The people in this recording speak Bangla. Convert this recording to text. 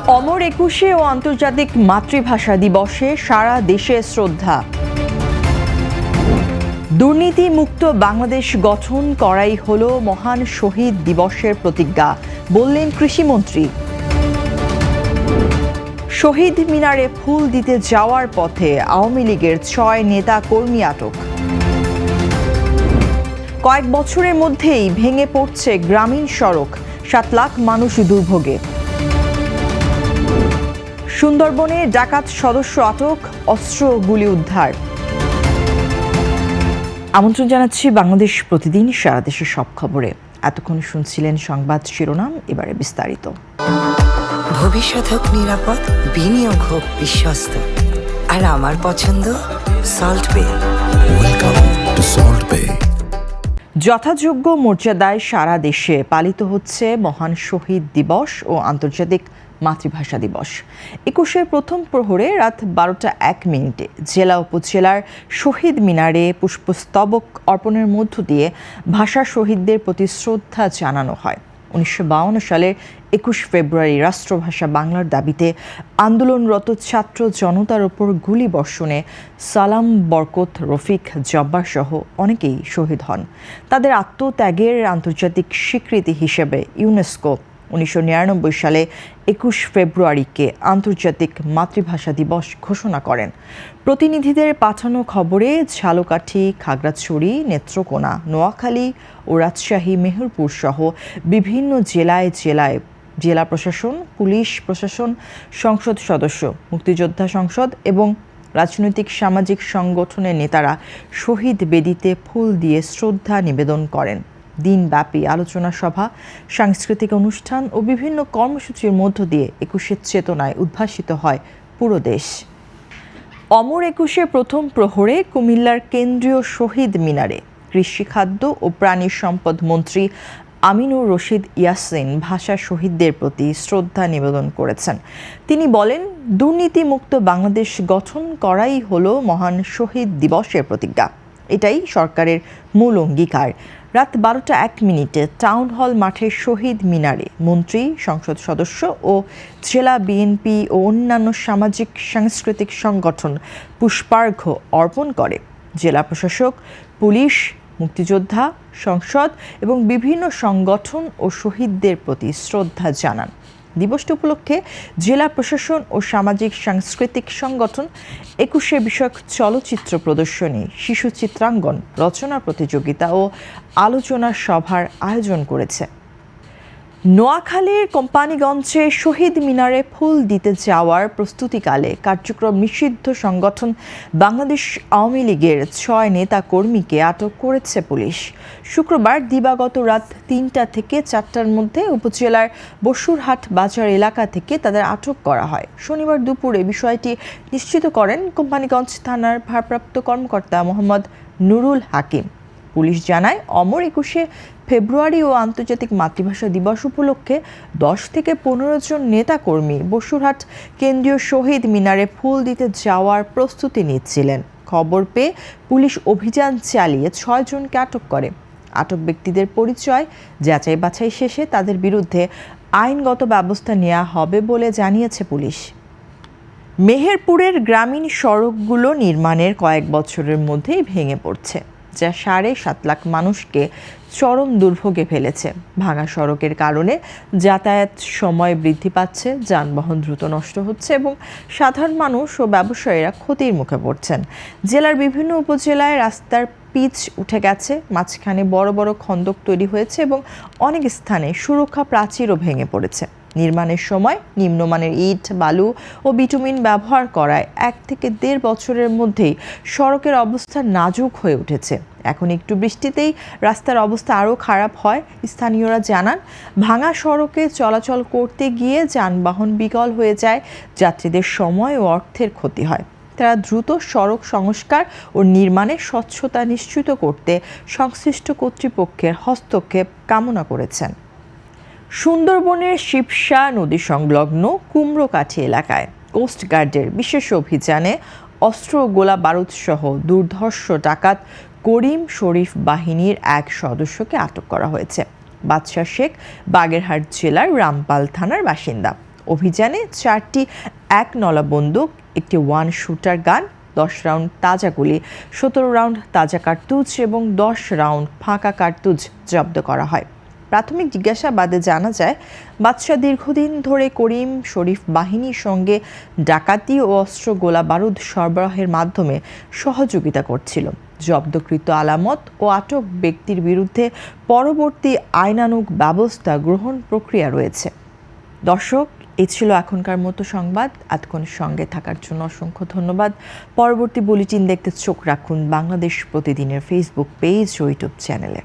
অমর একুশে ও আন্তর্জাতিক মাতৃভাষা দিবসে সারা দেশে শ্রদ্ধা। দুর্নীতি মুক্ত বাংলাদেশ গঠন করাই হলো মহান শহীদ দিবসের প্রতিজ্ঞা, বললেন কৃষিমন্ত্রী। শহীদ মিনারে ফুল দিতে যাওয়ার পথে আওয়ামী লীগের ৬ নেতা কর্মী আটক। কয়েক বছরের মধ্যেই ভেঙে পড়ছে গ্রামীণ সড়ক, ৭ লাখ মানুষ দুর্ভোগে। সুন্দরবনে ডাকাত সদস্য আটক, অস্ত্র গুলি উদ্ধার। আমন্ত্রণ জানাচ্ছি বাংলাদেশ প্রতিদিন সারা দেশের সব খবরে। এতক্ষণ শুনছিলেন সংবাদ শিরোনাম, এবারে বিস্তারিত। ভবিষ্যৎ হোক নিরাপদ, বিনিয়োগ হোক বিশ্বস্ত, আর আমার পছন্দ সল্ট বে। ওয়েলকাম টু সল্ট বে। যথাযোগ্য মর্যাদায় সারা দেশে পালিত হচ্ছে মহান শহীদ দিবস ও আন্তর্জাতিক মাতৃভাষা দিবস। ২১-এর প্রথম প্রহরে রাত ১২টা ১ জেলা উপজেলার শহীদ মিনারে পুষ্পস্তবক অর্পণের মধ্য দিয়ে ভাষা শহীদদের প্রতি শ্রদ্ধা জানানো হয়। ১৯৫২ সালের ২১ ফেব্রুয়ারি রাষ্ট্রভাষা বাংলার দাবিতে আন্দোলনরত ছাত্র জনতার ওপর গুলি বর্ষণে সালাম, বরকত, রফিক, জব্বার সহ অনেকেই শহীদ হন। তাদের আত্মত্যাগের আন্তর্জাতিক স্বীকৃতি হিসেবে ইউনেস্কো ১৯৯৯ সালে ২১ ফেব্রুয়ারিকে আন্তর্জাতিক মাতৃভাষা দিবস ঘোষণা করেন। প্রতিনিধিদের পাঠানো খবরে ঝালকাঠি, খাগড়াছড়ি, নেত্রকোনা, নোয়াখালী ও রাজশাহী, মেহেরপুর সহ বিভিন্ন জেলায় জেলা প্রশাসন, পুলিশ প্রশাসন, সংসদ সদস্য, মুক্তিযোদ্ধা সংসদ এবং রাজনৈতিক সামাজিক সংগঠনের নেতারা শহীদ বেদিতে ফুল দিয়ে শ্রদ্ধা নিবেদন করেন। দিনব্যাপী আলোচনা সভা, সাংস্কৃতিক অনুষ্ঠান ও বিভিন্ন কর্মসূচির মধ্য দিয়ে ২১-এর চেতনায় উদ্ভাসিত হয় পুরো দেশ। অমর একুশে প্রথম প্রহরে কুমিল্লার কেন্দ্রীয় শহীদ মিনারে কৃষি, খাদ্য ও প্রাণী সম্পদ মন্ত্রী আমিনুর রশিদ ইয়াসিন ভাষা শহীদদের প্রতি শ্রদ্ধা নিবেদন করেছেন। তিনি বলেন, দুর্নীতিমুক্ত বাংলাদেশ গঠন করাই হলো মহান শহীদ দিবসের প্রতিজ্ঞা। এটাই সরকারের মূল অঙ্গীকার। রাত ১২টা ১ টাউন হল মাঠের শহীদ মিনারে মন্ত্রী, সংসদ সদস্য ও জেলা বিএনপি ও অন্যান্য সামাজিক সাংস্কৃতিক সংগঠন পুষ্পার্ঘ্য অর্পণ করে। জেলা প্রশাসক, পুলিশ, মুক্তিযোদ্ধা, সংসদ এবং বিভিন্ন সংগঠন ও শহীদদের প্রতি শ্রদ্ধা জানান। দিবসটি উপলক্ষে জেলা প্রশাসন ও সামাজিক সাংস্কৃতিক সংগঠন ২১ বিষয়ক চলচ্চিত্র প্রদর্শনী, শিশু চিত্রাঙ্গন, রচনা প্রতিযোগিতা ও আলোচনা সভার আয়োজন করেছে। নোয়াখালীর কোম্পানিগঞ্জে শহীদ মিনারে ফুল দিতে যাওয়ার প্রস্তুতিকালে কার্যক্রম নিষিদ্ধ সংগঠন বাংলাদেশ আওয়ামী লীগের ৬ নেতা কর্মীকে আটক করেছে পুলিশ। শুক্রবার দিবাগত রাত ৩টা থেকে ৪টার মধ্যে উপজেলার বসুরহাট বাজার এলাকা থেকে তাদের আটক করা হয়। শনিবার দুপুরে বিষয়টি নিশ্চিত করেন কোম্পানিগঞ্জ থানার ভারপ্রাপ্ত কর্মকর্তা মোহাম্মদ নুরুল হাকিম। পুলিশ জানায়, অমর ২১শে ফেব্রুয়ারি ও আন্তর্জাতিক মাতৃভাষা দিবস উপলক্ষে ১০ থেকে ১৫ জন নেতাকর্মী বসুরহাট কেন্দ্রীয় শহীদ মিনারে ফুল দিতে যাওয়ার প্রস্তুতি নিচ্ছিলেন। খবর পেয়ে পুলিশ অভিযান চালিয়ে ৬ জনকে আটক করে। আটক ব্যক্তিদের পরিচয় যাচাই বাছাই শেষে তাদের বিরুদ্ধে আইনগত ব্যবস্থা নেওয়া হবে বলে জানিয়েছে পুলিশ। মেহেরপুরের গ্রামীণ সড়কগুলো নির্মাণের কয়েক বছরের মধ্যেই ভেঙে পড়ছে, যা ৭.৫ লাখ মানুষকে চরম দুর্ভোগে ফেলেছে। ভাঙা সড়কের কারণে যাতায়াত সময় বৃদ্ধি পাচ্ছে, যানবাহন দ্রুত নষ্ট হচ্ছে এবং সাধারণ মানুষ ও ব্যবসায়ীরা ক্ষতির মুখে পড়ছেন। জেলার বিভিন্ন উপজেলায় রাস্তার পিচ উঠে গেছে, মাঝখানে বড় বড় খন্দক তৈরি হয়েছে এবং অনেক স্থানে সুরক্ষা প্রাচীরও ভেঙে পড়েছে। নির্মাণের সময় নিম্নমানের ইট, বালু ও বিটুমিন ব্যবহার করায় ১ থেকে ১.৫ বছরের মধ্যেই সড়কের অবস্থা নাজুক হয়ে উঠেছে। এখন একটু বৃষ্টিতেই রাস্তার অবস্থা আরও খারাপ হয়। স্থানীয়রা জানান, ভাঙা সড়কে চলাচল করতে গিয়ে যানবাহন বিকল হয়ে যায়, যাত্রীদের সময় ও অর্থের ক্ষতি হয়। তারা দ্রুত সড়ক সংস্কার ও নির্মাণে স্বচ্ছতা নিশ্চিত করতে সংশ্লিষ্ট কর্তৃপক্ষের হস্তক্ষেপ কামনা করেছেন। সুন্দরবনের শিবসা নদী সংলগ্ন কুমড়োকাঠি এলাকায় কোস্টগার্ডের বিশেষ অভিযানে অস্ত্র, গোলা বারুদ সহ দুর্ধর্ষ ডাকাত করিম শরীফ বাহিনীর এক সদস্যকে আটক করা হয়েছে। বাদশা শেখ বাগেরহাট জেলার রামপাল থানার বাসিন্দা। অভিযানে 4টি 1 নলা বন্দুক, একটি 1 শুটার গান, 10 রাউন্ড তাজা গুলি, 17 রাউন্ড তাজা কার্তুজ এবং 10 রাউন্ড ফাঁকা কার্তুজ জব্দ করা হয়। প্রাথমিক জিজ্ঞাসাবাদে জানা যায়, বাদশা দীর্ঘদিন ধরে করিম শরীফ বাহিনীর সঙ্গে ডাকাতি ও অস্ত্র গোলা বারুদ সরবরাহের মাধ্যমে সহযোগিতা করছিল। জব্দকৃত আলামত ও আটক ব্যক্তির বিরুদ্ধে পরবর্তী আইনানুগ ব্যবস্থা গ্রহণ প্রক্রিয়া রয়েছে। দর্শক, এই ছিল এখনকার মতো সংবাদ। এতক্ষণ সঙ্গে থাকার জন্য অসংখ্য ধন্যবাদ। পরবর্তী বুলেটিন দেখতে চোখ রাখুন বাংলাদেশ প্রতিদিনের ফেসবুক পেজ ও ইউটিউব চ্যানেলে।